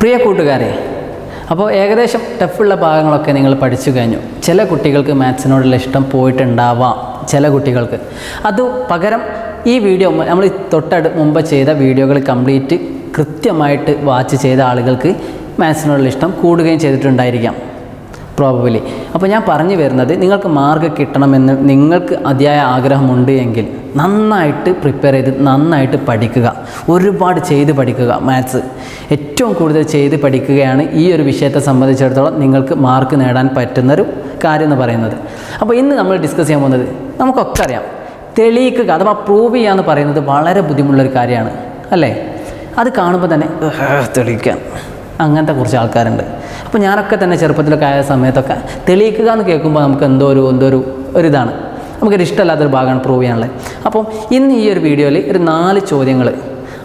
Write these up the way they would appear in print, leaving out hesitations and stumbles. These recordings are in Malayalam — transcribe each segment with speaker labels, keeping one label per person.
Speaker 1: പ്രിയ കൂട്ടുകാരെ, അപ്പോൾ ഏകദേശം ടഫുള്ള ഭാഗങ്ങളൊക്കെ നിങ്ങൾ പഠിച്ചു കഴിഞ്ഞു. ചില കുട്ടികൾക്ക് മാത്സിനോടുള്ള ഇഷ്ടം പോയിട്ടുണ്ടാവാം, ചില കുട്ടികൾക്ക്. അത് പകരം ഈ വീഡിയോ നമ്മൾ മുമ്പ് ചെയ്ത വീഡിയോകൾ കംപ്ലീറ്റ് കൃത്യമായിട്ട് വാച്ച് ചെയ്ത ആളുകൾക്ക് മാത്സിനോടുള്ള ഇഷ്ടം കൂടുകയും ചെയ്തിട്ടുണ്ടായിരിക്കാം പ്രോബബിലി. അപ്പോൾ ഞാൻ പറഞ്ഞു വരുന്നത്, നിങ്ങൾക്ക് മാർക്ക് കിട്ടണമെന്ന് നിങ്ങൾക്ക് അതിയായ ആഗ്രഹമുണ്ട് എങ്കിൽ നന്നായിട്ട് പ്രിപ്പയർ ചെയ്ത് നന്നായിട്ട് പഠിക്കുക, ഒരുപാട് ചെയ്ത് പഠിക്കുക. മാത്സ് ഏറ്റവും കൂടുതൽ ചെയ്ത് പഠിക്കുകയാണ് ഈ ഒരു വിഷയത്തെ സംബന്ധിച്ചിടത്തോളം നിങ്ങൾക്ക് മാർക്ക് നേടാൻ പറ്റുന്നൊരു കാര്യം എന്ന് പറയുന്നത്. അപ്പോൾ ഇന്ന് നമ്മൾ ഡിസ്കസ് ചെയ്യാൻ പോകുന്നത്, നമുക്കൊക്കെ അറിയാം, തെളിയിക്കുക അഥവാ പ്രൂവ് ചെയ്യുക എന്ന് പറയുന്നത് വളരെ ബുദ്ധിമുട്ടുള്ളൊരു കാര്യമാണ് അല്ലേ? അത് കാണുമ്പോൾ തന്നെ തെളിയിക്കാൻ അങ്ങനത്തെ കുറച്ച് ആൾക്കാരുണ്ട്. അപ്പോൾ ഞാനൊക്കെ തന്നെ ചെറുപ്പത്തിലൊക്കെ ആയ സമയത്തൊക്കെ തെളിയിക്കുക എന്ന് കേൾക്കുമ്പോൾ നമുക്ക് എന്തോ ഒരു ഇതാണ്, നമുക്കൊരു ഇഷ്ടമല്ലാത്തൊരു ഭാഗമാണ് പ്രൂവ് ചെയ്യാനുള്ളത്. അപ്പം ഇന്ന് ഈ ഒരു വീഡിയോയിൽ ഒരു 4 ചോദ്യങ്ങൾ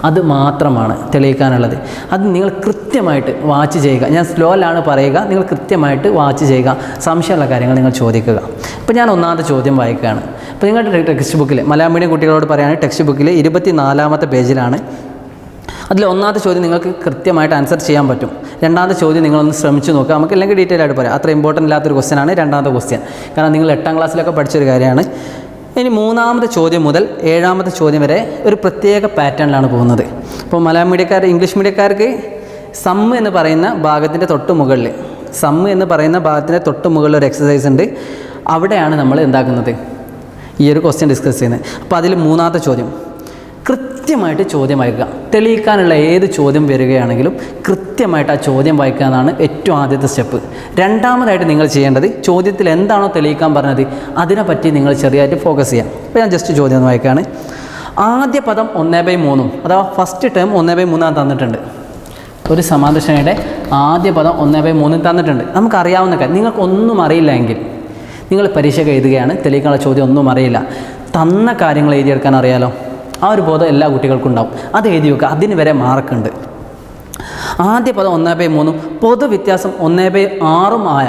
Speaker 1: അത് മാത്രമാണ് തെളിയിക്കാനുള്ളത്. അത് നിങ്ങൾ കൃത്യമായിട്ട് വാച്ച് ചെയ്യുക. ഞാൻ സ്ലോയിലാണ് പറയുക, നിങ്ങൾ കൃത്യമായിട്ട് വാച്ച് ചെയ്യുക. സംശയമുള്ള കാര്യങ്ങൾ നിങ്ങൾ ചോദിക്കുക. അപ്പോൾ ഞാൻ ഒന്നാമത്തെ ചോദ്യം വായിക്കുകയാണ്. അപ്പോൾ നിങ്ങളുടെ ടെക്സ്റ്റ് ബുക്കിൽ, മലയാളം മീഡിയം കുട്ടികളോട് പറയുകയാണെങ്കിൽ ടെക്സ്റ്റ് ബുക്കിൽ 24ാമത്തെ പേജിലാണ്. അതിൽ ഒന്നാമത്തെ ചോദ്യം നിങ്ങൾക്ക് കൃത്യമായിട്ട് ആൻസർ ചെയ്യാൻ പറ്റും. രണ്ടാമത്തെ ചോദ്യം നിങ്ങളൊന്ന് ശ്രമിച്ച് നോക്കുക. നമുക്ക് അല്ലെങ്കിൽ ഡീറ്റെയിൽ ആയിട്ട് പറയാം. അത്ര ഇമ്പോർട്ടൻ്റ് ഇല്ലാത്തൊരു ക്വസ്റ്റ്യനാണ് രണ്ടാമത്തെ ക്വസ്റ്റ്യൻ, കാരണം നിങ്ങൾ 8ാം ക്ലാസ്സിലൊക്കെ പഠിച്ചൊരു കാര്യമാണ്. ഇനി 3ാമത്തെ ചോദ്യം മുതൽ 7ാമത്തെ ചോദ്യം വരെ ഒരു പ്രത്യേക പാറ്റേണിലാണ് പോകുന്നത്. ഇപ്പോൾ മലയാളം മീഡിയക്കാർ, ഇംഗ്ലീഷ് മീഡിയക്കാർക്ക് സമ്മ് എന്ന് പറയുന്ന ഭാഗത്തിൻ്റെ തൊട്ട് മുകളിൽ ഒരു എക്സസൈസ് ഉണ്ട്. അവിടെയാണ് നമ്മൾ എന്താക്കുന്നത്, ഈ ഒരു ക്വസ്റ്റ്യൻ ഡിസ്കസ് ചെയ്യുന്നത്. അപ്പോൾ അതിൽ 3ാമത്തെ ചോദ്യം കൃത്യമായിട്ട് ചോദ്യം വായിക്കുക. തെളിയിക്കാനുള്ള ഏത് ചോദ്യം വരികയാണെങ്കിലും കൃത്യമായിട്ട് ആ ചോദ്യം വായിക്കുക എന്നാണ് ഏറ്റവും ആദ്യത്തെ സ്റ്റെപ്പ്. രണ്ടാമതായിട്ട് നിങ്ങൾ ചെയ്യേണ്ടത്, ചോദ്യത്തിൽ എന്താണോ തെളിയിക്കാൻ പറഞ്ഞത് അതിനെപ്പറ്റി നിങ്ങൾ ചെറിയായിട്ട് ഫോക്കസ് ചെയ്യാം. അപ്പോൾ ഞാൻ ജസ്റ്റ് ചോദ്യം ഒന്ന് വായിക്കുകയാണ്. ആദ്യ പദം 1/3 അഥവാ ഫസ്റ്റ് ടേം 1/3 തന്നിട്ടുണ്ട്. ഒരു സമാന്തര ശ്രേണിയുടെ ആദ്യ പദം 1/3 തന്നിട്ടുണ്ട്. നമുക്കറിയാവുന്ന കാര്യം, നിങ്ങൾക്കൊന്നും അറിയില്ല എങ്കിൽ നിങ്ങൾ പരീക്ഷയ്ക്ക് എഴുതുകയാണ്, തെളിയിക്കാനുള്ള ചോദ്യം ഒന്നും അറിയില്ല, തന്ന കാര്യങ്ങൾ എഴുതിയെടുക്കാൻ അറിയാലോ. ആ ഒരു ബോധം എല്ലാ കുട്ടികൾക്കും ഉണ്ടാവും. അത് എഴുതി വെക്കുക, അതിന് വരെ മാർക്കുണ്ട്. ആദ്യ പദം 1/3 പൊതുവ്യത്യാസം 1/6 ആയ,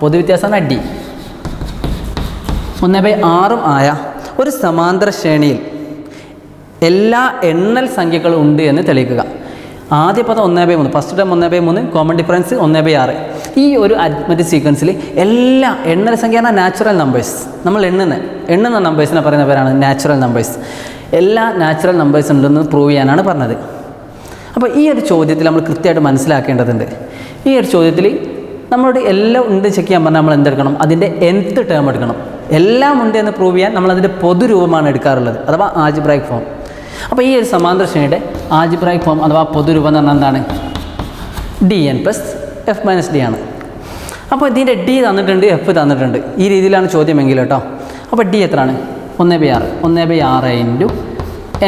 Speaker 1: പൊതുവ്യത്യാസം D 1/6 ആയ ഒരു സമാന്തര ശ്രേണിയിൽ എല്ലാ എണ്ണൽ സംഖ്യകളും ഉണ്ട് എന്ന് തെളിയിക്കുക. ആദ്യ പദം 1/3, ഫസ്റ്റ് ടൈം 1/3, കോമൺ ഡിഫറൻസ് 1/6. ഈ ഒരു അരിത്മെറ്റിക് സീക്വൻസിൽ എല്ലാ എണ്ണൽ സംഖ്യയാണ് നാച്ചുറൽ നമ്പേഴ്സ്. നമ്മൾ എണ്ണുന്ന നമ്പേഴ്സിനെ പറയുന്ന പേരാണ് നാച്ചുറൽ നമ്പേഴ്സ്. എല്ലാ നാച്ചുറൽ നമ്പേഴ്സ് ഉണ്ടെന്ന് പ്രൂവ് ചെയ്യാനാണ് പറഞ്ഞത്. അപ്പോൾ ഈ ഒരു ചോദ്യത്തിൽ നമ്മൾ കൃത്യമായിട്ട് മനസ്സിലാക്കേണ്ടതുണ്ട്. ഈ ഒരു ചോദ്യത്തിൽ നമ്മളോട് എല്ലാം ഉണ്ട് ചെക്ക് ചെയ്യാൻ പറഞ്ഞാൽ നമ്മൾ എന്തെടുക്കണം, അതിൻ്റെ nth ടേം എടുക്കണം. എല്ലാം ഉണ്ട് എന്ന് പ്രൂവ് ചെയ്യാൻ നമ്മളതിൻ്റെ പൊതുരൂപമാണ് എടുക്കാറുള്ളത്, അഥവാ ആൾജിബ്രായിക് ഫോം. അപ്പോൾ ഈ ഒരു സമാന്തര ശ്രേണിയുടെ ആൾജിബ്രായിക് ഫോം അഥവാ പൊതുരൂപം എന്ന് പറഞ്ഞാൽ എന്താണ്, dn + f - d ആണ്. അപ്പോൾ ഇതിൻ്റെ d തന്നിട്ടുണ്ട്, f തന്നിട്ടുണ്ട്. ഈ രീതിയിലാണ് ചോദ്യമെങ്കിൽ കേട്ടോ. അപ്പോൾ d എത്രയാണ്, 1/6 ×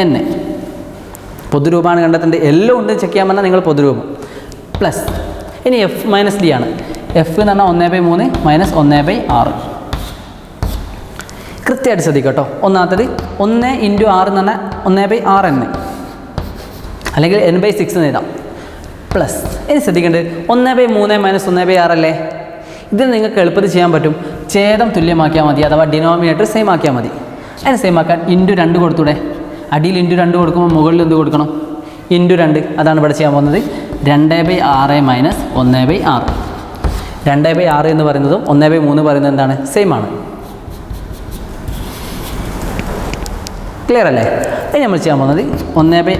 Speaker 1: n. പൊതുരൂപമാണ് കണ്ടെത്തേണ്ടത്. എല്ലാം ഉണ്ട് ചെക്ക് ചെയ്യാൻ പറഞ്ഞാൽ നിങ്ങൾ പൊതുരൂപം പ്ലസ്. ഇനി f - d ആണ്. f എന്ന് പറഞ്ഞാൽ 1/3 - 1/6. കൃത്യമായിട്ട് ശ്രദ്ധിക്കുക കേട്ടോ. ഒന്നാമത്തത് 1 × 6 എന്ന് പറഞ്ഞാൽ 1/6n, അല്ലെങ്കിൽ n/6 എന്ന് എഴുതാം, പ്ലസ്. ഇനി ശ്രദ്ധിക്കേണ്ടത് 1/3 - 1/6 അല്ലേ? ഇതിന് നിങ്ങൾക്ക് എളുപ്പത്തിൽ ചെയ്യാൻ പറ്റും. ഛേദം തുല്യമാക്കിയാൽ മതി, അഥവാ ഡിനോമിനേറ്റർ സെയിം ആക്കിയാൽ മതി. അതിന് സെയിം ആക്കാൻ × 2 കൊടുത്തൂടെ? അടിയിൽ × 2 കൊടുക്കുമ്പോൾ മുകളിൽ എന്ത് കൊടുക്കണം, × 2. അതാണ് ഇവിടെ ചെയ്യാൻ പോകുന്നത്. 2/6 - 1/6. 2/6 എന്ന് പറയുന്നതും 1/3 പറയുന്നത് എന്താണ്, സെയിം ആണ്. ക്ലിയർ അല്ലേ? ഇനി നമ്മൾ ചെയ്യാൻ പോകുന്നത് 1/6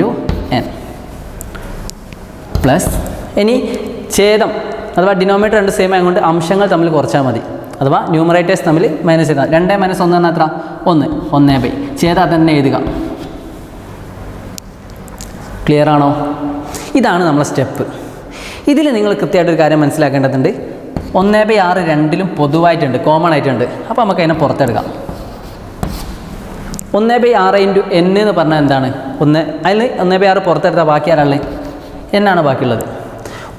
Speaker 1: × n പ്ലസ്. ഇനി ഛേദം അഥവാ ഡിനോമിനേറ്റർ 2 സെയിം ആയതുകൊണ്ട് അംശങ്ങൾ തമ്മിൽ കുറച്ചാൽ മതി, അഥവാ ന്യൂമറേറ്റേഴ്സ് തമ്മിൽ മൈനസ് ചെയ്താൽ 2 - 1 എന്നാൽ എത്ര, 1. 1/, ഛേദം തന്നെ എഴുതുക. ക്ലിയർ ആണോ? ഇതാണ് നമ്മളെ സ്റ്റെപ്പ്. ഇതിൽ നിങ്ങൾ കൃത്യമായിട്ടൊരു കാര്യം മനസ്സിലാക്കേണ്ടതുണ്ട്. 1/6 രണ്ടിലും പൊതുവായിട്ടുണ്ട്, കോമൺ ആയിട്ടുണ്ട്. അപ്പോൾ നമുക്ക് അതിനെ പുറത്തെടുക്കാം. 1/6 × n എന്ന് പറഞ്ഞാൽ എന്താണ്, അതിൽ 1/6 പുറത്തെടുത്താൽ ബാക്കി ആരാളെ, എന്നാണ് ബാക്കിയുള്ളത്.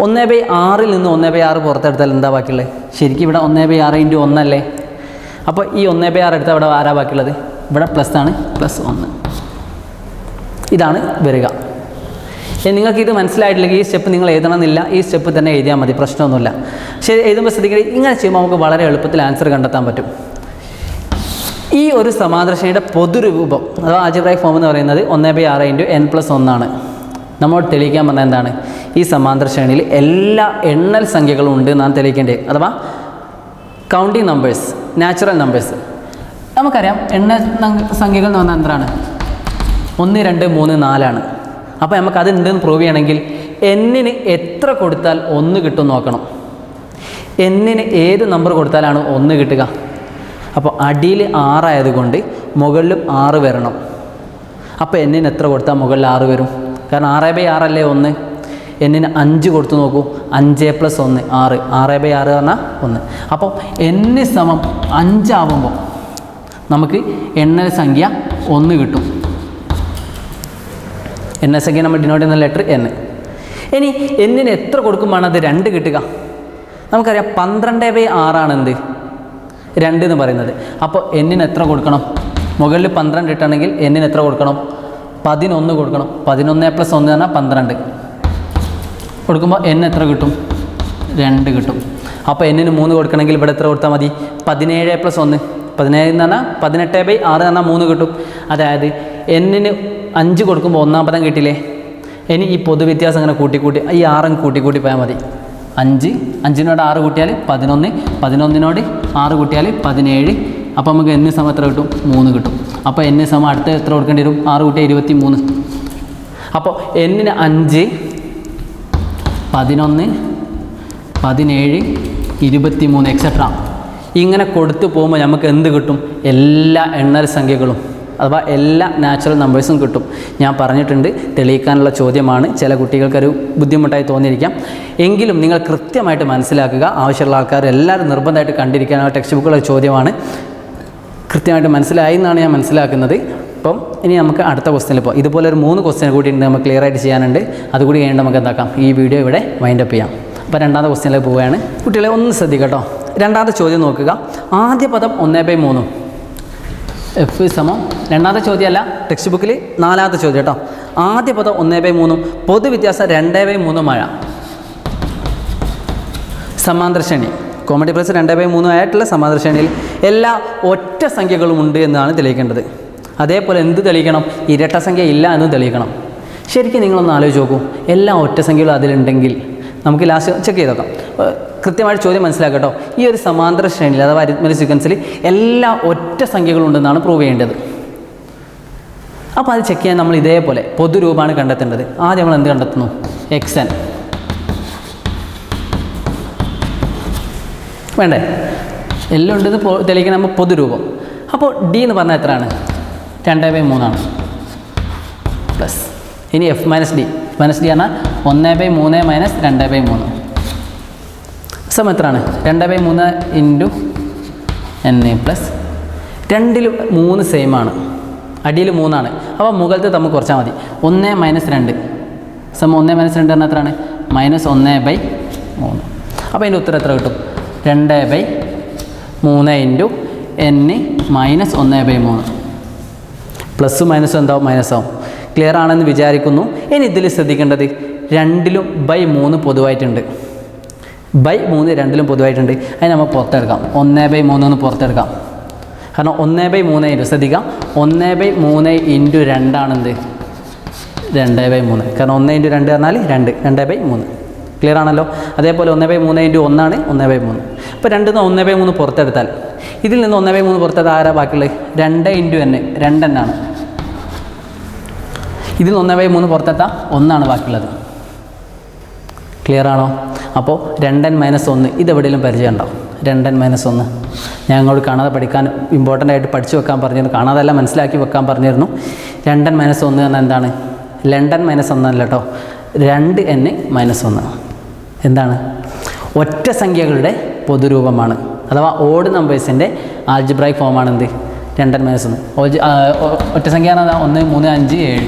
Speaker 1: 1/6 നിന്ന് 1/6 പുറത്തെടുത്താൽ എന്താ ബാക്കിയുള്ളത്, ശരിക്കും ഇവിടെ 1/6 × 1 അല്ലേ? അപ്പോൾ ഈ 1/6 എടുത്താൽ ഇവിടെ ആരാ ബാക്കിയുള്ളത്, ഇവിടെ പ്ലസ് ആണ്, +1. ഇതാണ് വരിക. നിങ്ങൾക്കിത് മനസ്സിലായിട്ടില്ലെങ്കിൽ ഈ സ്റ്റെപ്പ് നിങ്ങൾ എഴുതണമെന്നില്ല, ഈ സ്റ്റെപ്പ് തന്നെ എഴുതിയാൽ മതി, പ്രശ്നമൊന്നുമില്ല. പക്ഷേ എഴുതുമ്പോൾ ശ്രദ്ധിക്കുക, ഇങ്ങനെ ചെയ്യുമ്പോൾ നമുക്ക് വളരെ എളുപ്പത്തിൽ ആൻസർ കണ്ടെത്താൻ പറ്റും. ഈ ഒരു സമാന്തര ശ്രേണിയുടെ പൊതുരൂപം അഥവാ ആൾജിബ്രായിക് ഫോം എന്ന് പറയുന്നത് 1/6 × n + 1 ആണ്. നമ്മോട് തെളിയിക്കാൻ പറഞ്ഞാൽ എന്താണ്? ഈ സമാന്തര ശ്രേണിയിൽ എല്ലാ എണ്ണൽ സംഖ്യകളും ഉണ്ട് എന്നാണ് തെളിയിക്കേണ്ടത്. അഥവാ കൗണ്ടിങ് നമ്പേഴ്സ്, നാച്ചുറൽ നമ്പേഴ്സ്. നമുക്കറിയാം എണ്ണൽ സംഖ്യകൾ എന്ന് പറഞ്ഞാൽ എന്താണ്? 1, 2, 3, 4 അപ്പോൾ നമുക്ക് അത് ഉണ്ടെന്ന് പ്രൂവ് ചെയ്യണമെങ്കിൽ എന്നിന് എത്ര കൊടുത്താൽ 1 കിട്ടും നോക്കണം. എന്നിന് ഏത് നമ്പർ കൊടുത്താലാണ് 1 കിട്ടുക? അപ്പോൾ അടിയിൽ 6 ആയതുകൊണ്ട് മുകളിലും 6 വരണം. അപ്പോൾ എന്നിന് എത്ര കൊടുത്താൽ മുകളിൽ 6 വരും? കാരണം 6/6 അല്ലേ 1. എന്നിന് 5 കൊടുത്ത് നോക്കൂ. 5 + 1 6. 6/6 പറഞ്ഞാൽ 1. അപ്പോൾ n സമം 5 ആവുമ്പോൾ നമുക്ക് എണ്ണൽ സംഖ്യ 1 കിട്ടും. എണ്ണൽ സംഖ്യ നമ്മൾ ഡിനോട്ട് ചെയ്യുന്ന ലെറ്റർ n. ഇനി എന്നിന് എത്ര കൊടുക്കുമ്പോഴാണ് അത് 2 കിട്ടുക? നമുക്കറിയാം 12/6 ആണ് എന്ത്? 2 എന്ന് പറയുന്നത്. അപ്പോൾ എന്നിന് എത്ര കൊടുക്കണം? മുകളിൽ 12 ഇട്ടാണെങ്കിൽ എന്നിന് എത്ര കൊടുക്കണം? 11 കൊടുക്കണം. 11 + 1 പറഞ്ഞാൽ 12 കൊടുക്കുമ്പോൾ n എത്ര കിട്ടും? 2 കിട്ടും. അപ്പോൾ എന്നിന് 3 കൊടുക്കണമെങ്കിൽ ഇവിടെ എത്ര കൊടുത്താൽ മതി? 17 + 1. 17 എന്ന് പറഞ്ഞാൽ 18/6 പറഞ്ഞാൽ 3 കിട്ടും. അതായത് എന്നിന് 5 കൊടുക്കുമ്പോൾ 1-ാം പദം കിട്ടില്ലേ? ഇനി ഈ പൊതുവ്യത്യാസം അങ്ങനെ കൂട്ടിക്കൂട്ടി ഈ 6 കൂട്ടിക്കൂട്ടി പോയാൽ മതി. 5 6 കൂട്ടിയാൽ 11, 11 6 കൂട്ടിയാൽ 17. അപ്പോൾ നമുക്ക് n സമം എത്ര കിട്ടും? 3 കിട്ടും. അപ്പോൾ n സമം അടുത്ത എത്ര കൊടുക്കേണ്ടി വരും? 6 കൂട്ടിയാൽ 23. അപ്പോൾ എന്നിന് 5, 11, 17, 23 എക്സെട്ര ഇങ്ങനെ കൊടുത്തു പോകുമ്പോൾ നമുക്ക് എന്ത് കിട്ടും? എല്ലാ എണ്ണൽ സംഖ്യകളും അഥവാ എല്ലാ നാച്ചുറൽ നമ്പേഴ്സും കിട്ടും. ഞാൻ പറഞ്ഞിട്ടുണ്ട്, തെളിയിക്കാനുള്ള ചോദ്യമാണ്. ചില കുട്ടികൾക്കൊരു ബുദ്ധിമുട്ടായി തോന്നിയിരിക്കാം. എങ്കിലും നിങ്ങൾ കൃത്യമായിട്ട് മനസ്സിലാക്കുക. ആവശ്യമുള്ള ആൾക്കാർ എല്ലാവരും നിർബന്ധമായിട്ട് കണ്ടിരിക്കാനുള്ള ടെക്സ്റ്റ് ബുക്കുള്ള ചോദ്യമാണ്. കൃത്യമായിട്ട് മനസ്സിലായി എന്നാണ് ഞാൻ മനസ്സിലാക്കുന്നത്. അപ്പം ഇനി നമുക്ക് അടുത്ത ക്വസ്റ്റ്യനിൽ പോകാം. ഇതുപോലെ ഒരു 3 ക്വസ്റ്റ്യൻ കൂടി ഉണ്ട്, നമുക്ക് ക്ലിയർ ആയിട്ട് ചെയ്യാനുണ്ട്. അതുകൂടി കഴിഞ്ഞിട്ട് നമുക്ക് എന്താക്കാം? ഈ വീഡിയോ ഇവിടെ വൈൻഡപ്പ് ചെയ്യാം. അപ്പോൾ രണ്ടാമത്തെ ക്വസ്റ്റ്യനിലേക്ക് പോവുകയാണ്. കുട്ടികളെ ഒന്ന് ശ്രദ്ധിക്കട്ടോ. രണ്ടാമത്തെ ചോദ്യം നോക്കുക. ആദ്യ പദം 1/3. F സമം രണ്ടാമത്തെ ചോദ്യമല്ല, ടെക്സ്റ്റ് ബുക്കിൽ 4ാമത്തെ ചോദ്യം കേട്ടോ. ആദ്യ പദം 1/3, പൊതുവ്യത്യാസം 2/3 സമാന്തര ശ്രേണി. കോമഡി പ്ലസ് 2/3 ആയിട്ടുള്ള സമാന്തര ശ്രേണിയിൽ എല്ലാ ഒറ്റ സംഖ്യകളും ഉണ്ട് എന്നാണ് തെളിയിക്കേണ്ടത്. അതേപോലെ എന്ത് തെളിയിക്കണം? ഇരട്ട സംഖ്യ ഇല്ല എന്ന് തെളിയിക്കണം. ശരിക്കും നിങ്ങളൊന്ന് ആലോചിച്ച് നോക്കൂ. എല്ലാ ഒറ്റ സംഖ്യകളും അതിലുണ്ടെങ്കിൽ നമുക്ക് ലാസ്റ്റ് ചെക്ക് ചെയ്ത് നോക്കാം. കൃത്യമായിട്ട് ചോദ്യം മനസ്സിലാക്കട്ടോ. ഈ ഒരു സമാന്തര ശ്രേണിയിൽ അഥവാ അരിത്മെറ്റിക് സീക്വൻസിൽ എല്ലാ ഒറ്റ സംഖ്യകളും ഉണ്ടെന്നാണ് പ്രൂവ് ചെയ്യേണ്ടത്. അപ്പോൾ അത് ചെക്ക് ചെയ്യാൻ നമ്മൾ ഇതേപോലെ പൊതുരൂപമാണ് കണ്ടെത്തേണ്ടത്. ആദ്യം നമ്മൾ എന്ത് കണ്ടെത്തുന്നു? xn വേണ്ടേ? എല്ലാം ഉണ്ടെന്ന് തെളിയിക്കാൻ നമ്മൾ പൊതുരൂപം. അപ്പോൾ d എന്ന് പറഞ്ഞാൽ എത്രയാണ്? 2/3 പ്ലസ് ഇനി f - d. f - d പറഞ്ഞാൽ 1/3 - 2/3 സമം എത്രയാണ്? 2/3 ഇൻറ്റു n പ്ലസ് 2ൽ 3 സെയിം ആണ്, അടിയിൽ 3 ആണ്. അപ്പോൾ മുകളിലത്തെ തമ്മിൽ കുറച്ചാൽ മതി. 1 - 2 സമം 1 - 2 പറഞ്ഞാൽ എത്രയാണ്? -1/3. അപ്പോൾ അതിൻ്റെ ഉത്തരം എത്ര കിട്ടും? 2/3 ഇൻറ്റു n -1/3. പ്ലസ്സും മൈനസും എന്താവും? മൈനസാവും. ക്ലിയർ ആണെന്ന് വിചാരിക്കുന്നു. ഇനി ഇതിൽ ശ്രദ്ധിക്കേണ്ടത് 2ലും /3 പൊതുവായിട്ടുണ്ട്. /3 2ലും പൊതുവായിട്ടുണ്ട്. അതിന് നമ്മൾ പുറത്തെടുക്കാം. 1/3 എന്ന് പുറത്തെടുക്കാം. കാരണം 1/3 ഇൻറ്റു ശ്രദ്ധിക്കാം, 1/3 ഇൻറ്റു 2 ആണെന്ത്? 2/3. കാരണം 1 ഇൻറ്റു 2 പറഞ്ഞാൽ 2/3. ക്ലിയർ ആണല്ലോ. അതേപോലെ 1/3 ഇൻറ്റു 1 ആണ് 1/3. അപ്പോൾ 2 1/3 പുറത്തെടുത്താൽ ഇതിൽ നിന്ന് 1/3 പുറത്തെടുത്താൽ ആരാ ബാക്കിയുള്ളത്? 2 ഇൻറ്റു n 2n ആണ്. ഇതിൽ 1/3 പുറത്തെടുത്താൽ 1 ആണ് ബാക്കിയുള്ളത്. ക്ലിയർ ആണോ? അപ്പോൾ 2n - 1 ഇതെവിടെയെങ്കിലും പരിചയം ഉണ്ടാവും. 2n - 1 ഞാൻ അങ്ങോട്ട് കാണാതെ പഠിക്കാൻ ഇമ്പോർട്ടൻ്റ് ആയിട്ട് പഠിച്ചു വെക്കാൻ പറഞ്ഞിരുന്നു. കാണാതെല്ല മനസ്സിലാക്കി വെക്കാൻ പറഞ്ഞിരുന്നു. 2n - 1 എന്നാൽ എന്താണ്? ലണ്ടൻ -1 അല്ല കേട്ടോ, 2n - 1 എന്താണ്? ഒറ്റ സംഖ്യകളുടെ പൊതുരൂപമാണ്. അഥവാ ഓഡ് നമ്പേഴ്സിൻ്റെ ആൽജിബ്രായിക് ഫോമാണ് എന്ത്? 2n - 1. ഒറ്റ സംഖ്യ പറഞ്ഞാൽ 1 3 5 7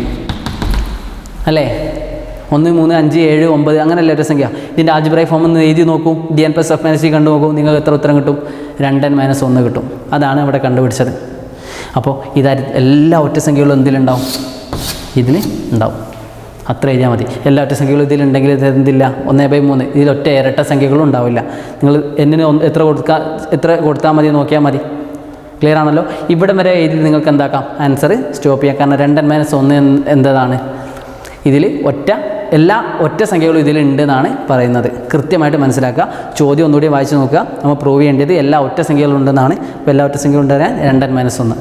Speaker 1: അല്ലേ? 1 3 5 7 9 അങ്ങനെയല്ലേ ഒരു സംഖ്യ. ഇതിൻ്റെ ആൽജിബ്രായിക് ഫോം ഒന്ന് എഴുതി നോക്കൂ. dn + f - c കണ്ടു നോക്കൂ. നിങ്ങൾക്ക് എത്ര ഉത്തരം കിട്ടും? 2n - 1 കിട്ടും. അതാണ് ഇവിടെ കണ്ടുപിടിച്ചത്. അപ്പോൾ ഇതായിരുന്നു എല്ലാ ഒറ്റ സംഖ്യകളും എന്തിലുണ്ടാവും? ഇതിൽ ഉണ്ടാവും. അത്ര എഴുതിയാൽ മതി. എല്ലാ ഒറ്റ സംഖ്യകളും ഇതിലുണ്ടെങ്കിൽ ഇത് എന്തില്ല? 1/3. ഇതിലൊറ്റ ഇരട്ട സംഖ്യകളും ഉണ്ടാവില്ല. നിങ്ങൾ എന്നിന് എത്ര കൊടുത്താൽ മതി നോക്കിയാൽ മതി. ക്ലിയർ ആണല്ലോ. ഇവിടെ വരെ എഴുതി നിങ്ങൾക്ക് എന്താക്കാം? ആൻസർ സ്റ്റോപ്പ് ചെയ്യാം. കാരണം 2n - 1 എന്താണ്? ഇതിൽ എല്ലാ ഒറ്റ സംഖ്യകളും ഇതിലുണ്ടെന്നാണ് പറയുന്നത്. കൃത്യമായിട്ട് മനസ്സിലാക്കുക. ചോദ്യം ഒന്നുകൂടി വായിച്ച് നോക്കുക. നമ്മൾ പ്രൂവ് ചെയ്യേണ്ടത് എല്ലാ ഒറ്റ സംഖ്യകളും ഉണ്ടെന്നാണ്. അപ്പോൾ എല്ലാ ഒറ്റ സംഖ്യ കൊണ്ടുവരാൻ 2n-1.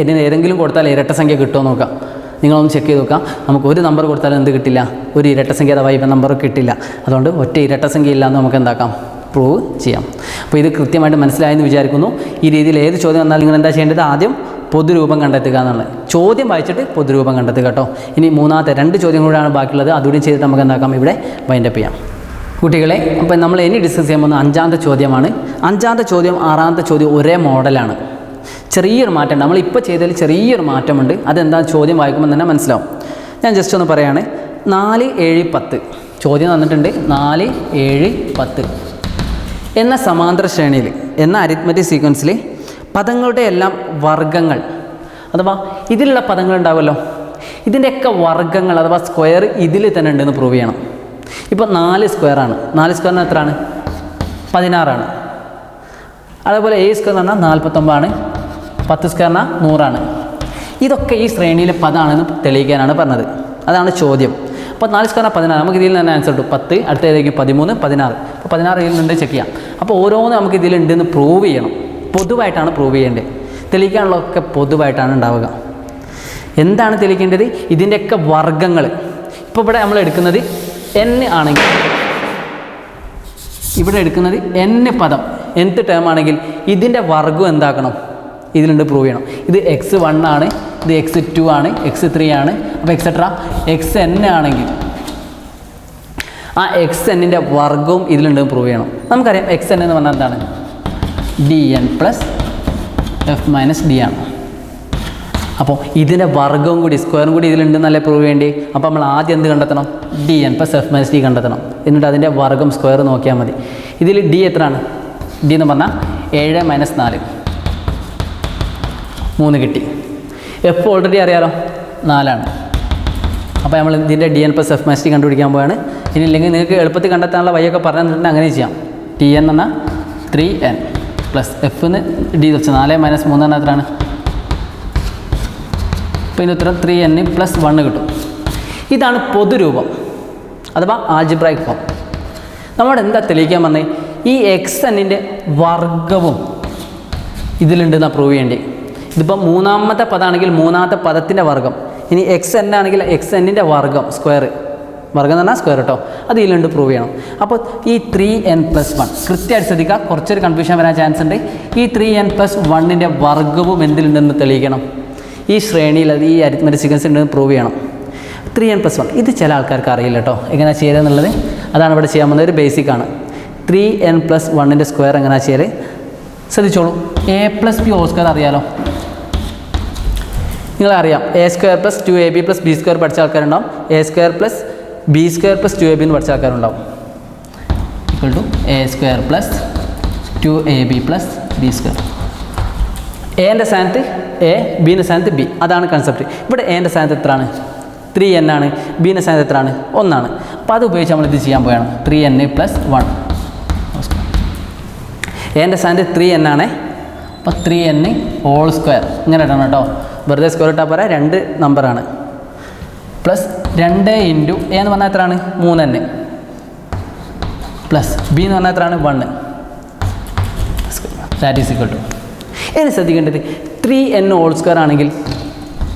Speaker 1: ഇതിന് ഏതെങ്കിലും കൊടുത്താൽ ഇരട്ട സംഖ്യ കിട്ടുമോ നോക്കാം. നിങ്ങളൊന്ന് ചെക്ക് ചെയ്ത് നോക്കാം. നമുക്ക് ഒരു നമ്പർ കൊടുത്താലും എന്ത് കിട്ടില്ല, ഒരു ഇരട്ട സംഖ്യ അഥവാ ഇവ നമ്പർ കിട്ടില്ല. അതുകൊണ്ട് ഒറ്റ ഇരട്ട സംഖ്യ ഇല്ലയെന്ന് നമുക്ക് എന്താക്കാം, പ്രൂവ് ചെയ്യാം. അപ്പോൾ ഇത് കൃത്യമായിട്ട് മനസ്സിലായെന്ന് വിചാരിക്കുന്നു. ഈ രീതിയിൽ ഏത് ചോദ്യം വന്നാലും നിങ്ങൾ എന്താ ചെയ്യേണ്ടത്, ആദ്യം പൊതുരൂപം കണ്ടെത്തുക എന്നുള്ളത്. ചോദ്യം വായിച്ചിട്ട് പൊതുരൂപം കണ്ടെത്തുക കേട്ടോ. ഇനി മൂന്നാമത്തെ 2 ചോദ്യം കൂടെയാണ് ബാക്കിയുള്ളത്. അതുകൂടി ചെയ്തിട്ട് നമുക്ക് എന്താക്കാം, ഇവിടെ വൈൻഡപ്പ് ചെയ്യാം. കുട്ടികളെ, അപ്പോൾ നമ്മൾ ഇനി ഡിസ്കസ് ചെയ്യാൻ പോകുന്ന 5ാമത്തെ ചോദ്യമാണ്. 5ാമത്തെ ചോദ്യം 6ാമത്തെ ചോദ്യം ഒരേ മോഡലാണ്. ചെറിയൊരു മാറ്റമുണ്ട്. നമ്മളിപ്പോൾ ചെയ്തതിൽ ചെറിയൊരു മാറ്റമുണ്ട്. അതെന്താ ചോദ്യം വായിക്കുമ്പോൾ തന്നെ മനസ്സിലാവും. ഞാൻ ജസ്റ്റ് ഒന്ന് പറയുകയാണ്. 4, 7, 10 ചോദ്യം തന്നിട്ടുണ്ട്. 4, 7, 10 എന്ന സമാന്തര ശ്രേണിയിൽ എന്ന അരിത്മെറ്റിക് സീക്വൻസിൽ പദങ്ങളുടെ എല്ലാം വർഗ്ഗങ്ങൾ അഥവാ ഇതിലുള്ള പദങ്ങൾ ഉണ്ടാവുമല്ലോ, ഇതിൻ്റെയൊക്കെ വർഗ്ഗങ്ങൾ അഥവാ സ്ക്വയർ ഇതിൽ തന്നെ ഉണ്ടെന്ന് പ്രൂവ് ചെയ്യണം. ഇപ്പോൾ 4 സ്ക്വയറാണ്. 4 സ്ക്വയറിന് എത്രയാണ്, 16ആണ്. അതേപോലെ 7 സ്ക്വയർ എന്ന് പറഞ്ഞാൽ 49ആണ്. 10 സ്ക്വയറിന് 100ആണ്. ഇതൊക്കെ ഈ ശ്രേണിയിലെ പദമാണെന്ന് തെളിയിക്കാനാണ് പറഞ്ഞത്. അതാണ് ചോദ്യം. അപ്പോൾ 4 സ്ക്വയറിന് 16. നമുക്ക് ഇതിൽ തന്നെ ആൻസർ കിട്ടും. 10 അടുത്തേക്ക് 13, 16. അപ്പോൾ 16 ഇതിലുണ്ട്, ചെക്ക് ചെയ്യാം. അപ്പോൾ ഓരോന്നും നമുക്ക് ഇതിലുണ്ടെന്ന് പ്രൂവ് ചെയ്യണം. പൊതുവായിട്ടാണ് പ്രൂവ് ചെയ്യേണ്ടത്. തെളിയിക്കാനുള്ളതൊക്കെ പൊതുവായിട്ടാണ് ഉണ്ടാവുക. എന്താണ് തെളിയിക്കേണ്ടത്, ഇതിൻ്റെയൊക്കെ വർഗ്ഗങ്ങൾ. ഇപ്പോൾ ഇവിടെ നമ്മൾ എടുക്കുന്നത് n ആണെങ്കിൽ, ഇവിടെ എടുക്കുന്നത് n പദം, nth ടേം ആണെങ്കിൽ ഇതിൻ്റെ വർഗ്ഗം എന്താക്കണം, ഇതിലുണ്ട് പ്രൂവ് ചെയ്യണം. ഇത് x1 ആണ്, ഇത് x2 ആണ്, x3 ആണ്, അപ്പോൾ എക്സെട്ര xn ആണെങ്കിൽ ആ xnൻ്റെ വർഗ്ഗവും ഇതിലുണ്ട് പ്രൂവ് ചെയ്യണം. നമുക്കറിയാം xn എന്ന് പറഞ്ഞാൽ എന്താണ്, dn plus f minus d ആണ്. അപ്പോൾ ഇതിൻ്റെ വർഗ്ഗവും കൂടി സ്ക്വയറും കൂടി ഇതിലുണ്ടെന്നല്ലേ പ്രൂവ് ചെയ്യേണ്ടി. അപ്പോൾ നമ്മൾ ആദ്യം എന്ത് കണ്ടെത്തണം, dn plus f minus d കണ്ടെത്തണം. എന്നിട്ട് അതിൻ്റെ വർഗ്ഗം സ്ക്വയർ നോക്കിയാൽ മതി. ഇതിൽ d എത്രയാണ്, d എന്ന് പറഞ്ഞാൽ 7 മൈനസ് 4, 3 കിട്ടി. f ഓൾറെഡി അറിയാലോ 4 ആണ്. അപ്പോൾ നമ്മൾ ഇതിൻ്റെ dn plus f minus d കണ്ടുപിടിക്കാൻ പോവാണ്. ഇനി ഇല്ലെങ്കിൽ നിങ്ങൾക്ക് എളുപ്പത്തിൽ കണ്ടെത്താനുള്ള വഴിയൊക്കെ പറഞ്ഞു തന്നിട്ടുണ്ട്, അങ്ങനെ ചെയ്യാം. tn എന്ന് പറഞ്ഞാൽ 3n പ്ലസ് എഫിന് d വെച്ച് 4 മൈനസ് 3 എന്നാൽ എത്രയാണ്, അപ്പോൾ ഇതിന് ഉത്തരം 3n പ്ലസ് 1 കിട്ടും. ഇതാണ് പൊതുരൂപം അഥവാ ആൾജിബ്രായിക് ഫോം. നമ്മൾ എന്താ തെളിയിക്കാൻ പറഞ്ഞത്, ഈ xnൻ്റെ വർഗ്ഗവും ഇതിലുണ്ടെന്നാണ് പ്രൂവ് ചെയ്യേണ്ടി. ഇതിപ്പോൾ 3ാമത്തെ പദമാണെങ്കിൽ 3ാമത്തെ പദത്തിൻ്റെ വർഗ്ഗം. ഇനി xn ആണെങ്കിൽ xnൻ്റെ വർഗ്ഗം, സ്ക്വയർ, വർഗ്ഗം എന്ന് പറഞ്ഞാൽ സ്ക്വയർ കേട്ടോ, അത് ഇതിലുണ്ട് പ്രൂവ് ചെയ്യണം. അപ്പോൾ ഈ 3n പ്ലസ് 1 കൃത്യമായിട്ട് ശ്രദ്ധിക്കുക. കുറച്ചൊരു കൺഫ്യൂഷൻ വരാൻ ചാൻസ് ഉണ്ട്. ഈ 3n പ്ലസ് 1ൻ്റെ വർഗ്ഗവും എന്തിലുണ്ടെന്ന് തെളിയിക്കണം. ഈ ശ്രേണിയിൽ അത് ഈ അരിത്മെറ്റിക് സീക്വൻസ് ഉണ്ടെന്ന് പ്രൂവ് ചെയ്യണം. 3n പ്ലസ് 1 ഇത് ചില ആൾക്കാർക്ക് അറിയില്ല കേട്ടോ, എങ്ങനെയാണ് ചെയ്യുക എന്നുള്ളത്. അതാണ് ഇവിടെ ചെയ്യാൻ പോകുന്നത്, ഒരു ബേസിക്കാണ്. 3n പ്ലസ് 1ൻ്റെ സ്ക്വയർ എങ്ങനെയാണ് ചെയ്യൽ ശ്രദ്ധിച്ചോളൂ. a plus b whole square അറിയാലോ, നിങ്ങളറിയാം. a square plus 2ab plus b square പഠിച്ച ആൾക്കാരുണ്ടാവും. a square plus b square plus 2ab എന്ന് പഠിച്ച ആൾക്കാരുണ്ടാവും. Equal to a square plus 2ab plus b square. എൻ്റെ സ്ഥാനത്ത് a, ബിൻ്റെ സ്ഥാനത്ത് b, അതാണ് കൺസെപ്റ്റ്. ഇവിടെ എൻ്റെ സ്ഥാനത്ത് എത്രയാണ്, 3n ആണ്. ബിൻ്റെ സ്ഥാനത്ത് എത്രയാണ്, 1 ആണ്. അപ്പോൾ അത് ഉപയോഗിച്ച് നമ്മൾ ഇത് ചെയ്യാൻ പോവുകയാണ്. 3n plus 1. എൻ്റെ സ്ഥാനത്ത് 3n ആണ്. അപ്പോൾ 3n ഹോൾ സ്ക്വയർ ഇങ്ങനെ ഇടണം കേട്ടോ. വെറുതെ സ്ക്വയർ ഇട്ടാൽ പോരാ, 2 നമ്പറാണ്. പ്ലസ് 2 ഇൻറ്റു a എന്ന് പറഞ്ഞാൽ എത്രയാണ്, 3n പ്ലസ് b എന്ന് പറഞ്ഞാൽ എത്രയാണ്, 1. That is equal to. ഇനി ശ്രദ്ധിക്കേണ്ടത് 3n ഹോൾ സ്ക്വയർ ആണെങ്കിൽ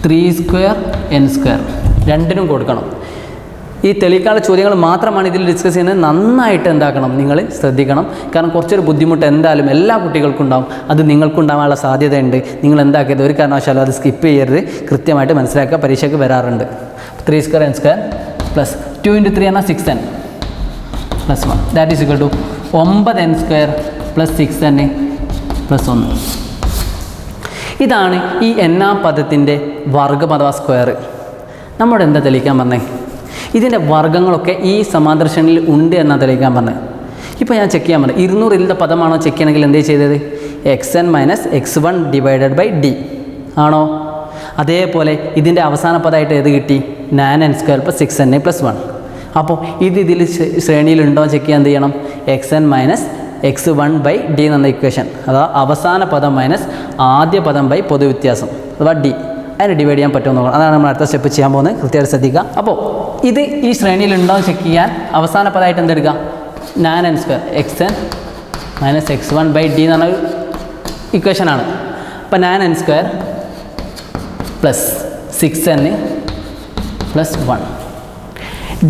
Speaker 1: 3 സ്ക്വയർ n സ്ക്വയർ രണ്ടിനും കൊടുക്കണം. ഈ തെളിയിക്കാനുള്ള ചോദ്യങ്ങൾ മാത്രമാണ് ഇതിൽ ഡിസ്കസ് ചെയ്യുന്നത്. നന്നായിട്ട് എന്താക്കണം, നിങ്ങൾ ശ്രദ്ധിക്കണം. കാരണം കുറച്ചൊരു ബുദ്ധിമുട്ട് എന്തായാലും എല്ലാ കുട്ടികൾക്കും ഉണ്ടാവും. അത് നിങ്ങൾക്കുണ്ടാകാനുള്ള സാധ്യതയുണ്ട്. നിങ്ങൾ എന്താക്കിയത് ഒരു കാരണവശാലും അത് സ്കിപ്പ് ചെയ്യരുത്. കൃത്യമായിട്ട് മനസ്സിലാക്കുക, പരീക്ഷയ്ക്ക് വരാറുണ്ട്. 3 square n square plus 2 into 3 എന്നാൽ 6n plus 1 that is equal to 9n square plus 6n plus 1. ഇതാണ് ഈ n-ാം പദത്തിൻ്റെ വർഗ്ഗം അഥവാ സ്ക്വയർ. നമ്മോട് എന്താ തെളിയിക്കാൻ പറഞ്ഞത്, ഇതിൻ്റെ വർഗ്ഗങ്ങളൊക്കെ ഈ സമാന്തര ശ്രേണിയിൽ ഉണ്ട് എന്നാണ് തെളിയിക്കാൻ പറഞ്ഞത്. ഇപ്പോൾ ഞാൻ ചെക്ക് ചെയ്യാൻ പറഞ്ഞത് 200 പദമാണോ ചെക്ക് ചെയ്യണമെങ്കിൽ എന്തേ ചെയ്തത്, xn minus x1 divided by d ആണോ. അതേപോലെ ഇതിൻ്റെ അവസാന പദമായിട്ട് ഏത് കിട്ടി, 9n square plus 6n plus 1. അപ്പോൾ ഇതിൽ ശ്രേണിയിലുണ്ടോ ചെക്ക് ചെയ്യാൻ എന്ത് ചെയ്യണം, xn minus x1 by d എന്ന ഇക്വേഷൻ, അഥവാ അവസാന പദം മൈനസ് ആദ്യ പദം ബൈ പൊതുവ്യത്യാസം അഥവാ d, അതിനെ ഡിവൈഡ് ചെയ്യാൻ പറ്റുമോ നോക്കണം. അതാണ് നമ്മൾ അടുത്ത സ്റ്റെപ്പ് ചെയ്യാൻ പോകുന്നത്. കൃത്യമായിട്ട് ശ്രദ്ധിക്കുക. അപ്പോൾ ഇത് ഈ ശ്രേണിയിൽ ഉണ്ടോ എന്ന് ചെക്ക് ചെയ്യാൻ അവസാന പദമായിട്ട് എന്തെടുക്കുക? 9n² xn - x1/d എന്ന് പറഞ്ഞ ഇക്വേഷനാണ്. അപ്പോൾ 9n² plus 6n plus 1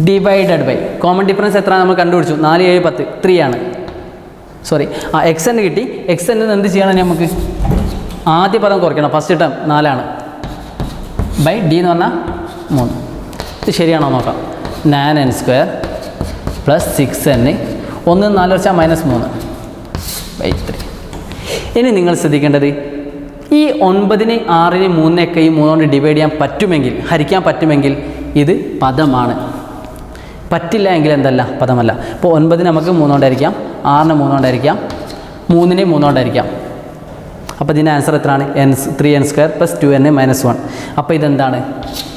Speaker 1: divided by common difference എത്ര നമ്മൾ കണ്ടുപിടിച്ചു? 4, 7, 10 3 ആണ്. സോറി, xn കിട്ടി. xn എന്ത് ചെയ്യണം? നമുക്ക് ആദ്യ പദം കുറയ്ക്കണം. ഫസ്റ്റ് ടേം 4 ആണ്. ബൈ d എന്ന് പറഞ്ഞാൽ 3. ഇത് ശരിയാണോ നോക്കാം. 9n² പ്ലസ് 6n 1 4 വെച്ചാൽ -3/3. ഇനി നിങ്ങൾ ശ്രദ്ധിക്കേണ്ടത് ഈ 9നെ 6നെ 3നെയൊക്കെ ഈ 3 കൊണ്ട് ഡിവൈഡ് ചെയ്യാൻ പറ്റുമെങ്കിൽ, ഹരിക്കാൻ പറ്റുമെങ്കിൽ ഇത് പദമാണ്. പറ്റില്ല എങ്കിൽ എന്തല്ല? പദമല്ല. ഇപ്പോൾ 9 നമുക്ക് 3 കൊണ്ടായിരിക്കാം, 6നെ 3 കൊണ്ടായിരിക്കാം, 3നെ 3 കൊണ്ടായിരിക്കാം. അപ്പോൾ ഇതിൻ്റെ ആൻസർ എത്രയാണ്? 3n² plus 2n -1. അപ്പോൾ ഇതെന്താണ്?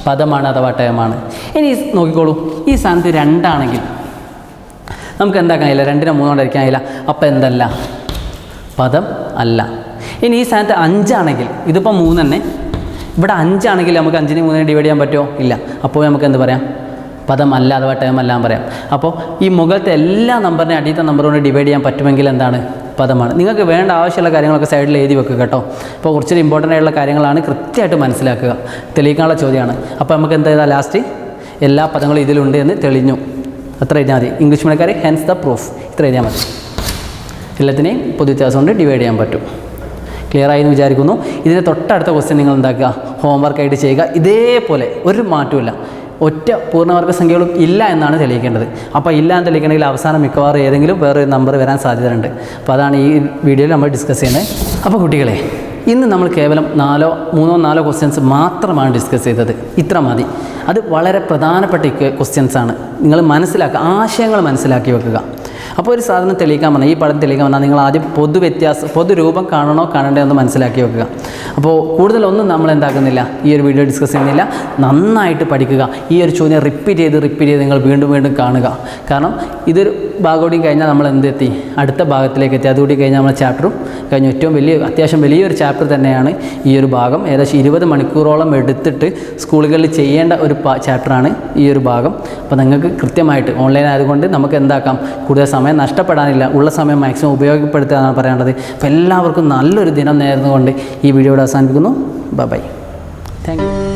Speaker 1: പദമാണ് അഥവാ ടേമാണ്. ഇനി നോക്കിക്കോളൂ, ഈ സ്ഥാനത്ത് 2 ആണെങ്കിൽ നമുക്ക് എന്താക്കാൻ കഴിയില്ല? 2നെ 3 കൊണ്ടായിരിക്കാൻ കഴിയില്ല. അപ്പോൾ എന്തല്ല? പദം അല്ല. ഇനി ഈ സ്ഥാനത്ത് 5 ആണെങ്കിൽ, ഇതിപ്പോൾ 3 തന്നെ, ഇവിടെ 5 ആണെങ്കിൽ നമുക്ക് 5നെ 3നെ ഡിവൈഡ് ചെയ്യാൻ പറ്റുമോ? ഇല്ല. അപ്പോൾ നമുക്ക് എന്ത് പറയാം? പദം അല്ല അഥവാ ടേം എല്ലാം പറയാം. അപ്പോൾ ഈ മുകളിലത്തെ എല്ലാ നമ്പറിനെ അടിയത്തെ നമ്പർ കൊണ്ട് ഡിവൈഡ് ചെയ്യാൻ പറ്റുമെങ്കിൽ എന്താണ്? പദമാണ്. നിങ്ങൾക്ക് വേണ്ട ആവശ്യമുള്ള കാര്യങ്ങളൊക്കെ സൈഡിൽ എഴുതി വെക്കുക കേട്ടോ. അപ്പോൾ കുറച്ചൊരു ഇമ്പോർട്ടൻ്റ് ആയിട്ടുള്ള കാര്യങ്ങളാണ്, കൃത്യമായിട്ട് മനസ്സിലാക്കുക. തെളിയിക്കാനുള്ള ചോദ്യമാണ്. അപ്പോൾ നമുക്ക് എന്താ ചെയ്താൽ ലാസ്റ്റ് എല്ലാ പദങ്ങളും ഇതിലുണ്ട് എന്ന് തെളിഞ്ഞു. അത്ര എഴുതിയാൽ മതി. ഇംഗ്ലീഷ് മീഡിയക്കാർ ഹെൻസ് ദ പ്രൂഫ്. ഇത്ര എഴുതിയാൽ മതി. എല്ലാത്തിനെയും പൊതുവ്യത്യാസം കൊണ്ട് ഡിവൈഡ് ചെയ്യാൻ പറ്റും. ക്ലിയർ ആയി എന്ന് വിചാരിക്കുന്നു. ഇതിന് തൊട്ടടുത്ത ക്വസ്റ്റ്യൻ നിങ്ങൾ എന്താക്കുക? ഹോംവർക്കായിട്ട് ചെയ്യുക. ഇതേപോലെ ഒരു മാറ്റമില്ല. ഒറ്റ പൂർണ്ണവർഗ സംഖ്യകളും ഇല്ല എന്നാണ് തെളിയിക്കേണ്ടത്. അപ്പോൾ ഇല്ല എന്ന് തെളിയിക്കണമെങ്കിൽ അവസാനം മിക്കവാറും ഏതെങ്കിലും വേറൊരു നമ്പർ വരാൻ സാധ്യതയുണ്ട്. അപ്പോൾ അതാണ് ഈ വീഡിയോയിൽ നമ്മൾ ഡിസ്കസ് ചെയ്യുന്നത്. അപ്പോൾ കുട്ടികളെ, ഇന്ന് നമ്മൾ കേവലം 3-4 ക്വസ്റ്റ്യൻസ് മാത്രമാണ് ഡിസ്കസ് ചെയ്തത്. ഇത്ര മതി. അത് വളരെ പ്രധാനപ്പെട്ട ക്വസ്റ്റ്യൻസാണ്. നിങ്ങൾ മനസ്സിലാക്കുക, ആശയങ്ങൾ മനസ്സിലാക്കി വെക്കുക. അപ്പോൾ ഒരു സാധനം തെളിയിക്കാൻ പറഞ്ഞാൽ, ഈ പടം തെളിയിക്കാൻ പറഞ്ഞാൽ നിങ്ങൾ ആദ്യം പൊതുരൂപം കാണണോ കാണണ്ടേ എന്ന് മനസ്സിലാക്കി വെക്കുക. അപ്പോൾ കൂടുതലൊന്നും നമ്മൾ എന്താക്കുന്നില്ല, ഈ ഒരു വീഡിയോ ഡിസ്കസ് ചെയ്യുന്നില്ല. നന്നായിട്ട് പഠിക്കുക. ഈ ഒരു ചോദ്യം റിപ്പീറ്റ് ചെയ്ത് നിങ്ങൾ വീണ്ടും കാണുക. കാരണം ഇതൊരു ഭാഗം കഴിഞ്ഞാൽ നമ്മൾ എന്തെത്തി? അടുത്ത ഭാഗത്തിലേക്ക് എത്തി. അതുകൂടി കഴിഞ്ഞാൽ നമ്മൾ ചാപ്റ്ററും കഴിഞ്ഞു. അത്യാവശ്യം വലിയൊരു ചാപ്റ്റർ തന്നെയാണ് ഈ ഒരു ഭാഗം. ഏകദേശം 20 മണിക്കൂറോളം എടുത്തിട്ട് സ്കൂളുകളിൽ ചെയ്യേണ്ട ഒരു ചാപ്റ്ററാണ് ഈ ഒരു ഭാഗം. അപ്പോൾ നിങ്ങൾക്ക് കൃത്യമായിട്ട് ഓൺലൈൻ ആയതുകൊണ്ട് നമുക്ക് എന്താക്കാം? കൂടുതൽ സമയം നഷ്ടപ്പെടാനില്ല. ഉള്ള സമയം മാക്സിമം ഉപയോഗപ്പെടുത്തുക എന്നാണ് പറയേണ്ടത്. അപ്പോൾ എല്ലാവർക്കും നല്ലൊരു ദിനം നേർന്നുകൊണ്ട് ഈ വീഡിയോയുടെ അവസാനിപ്പിക്കുന്നു. ബൈ. Thank you.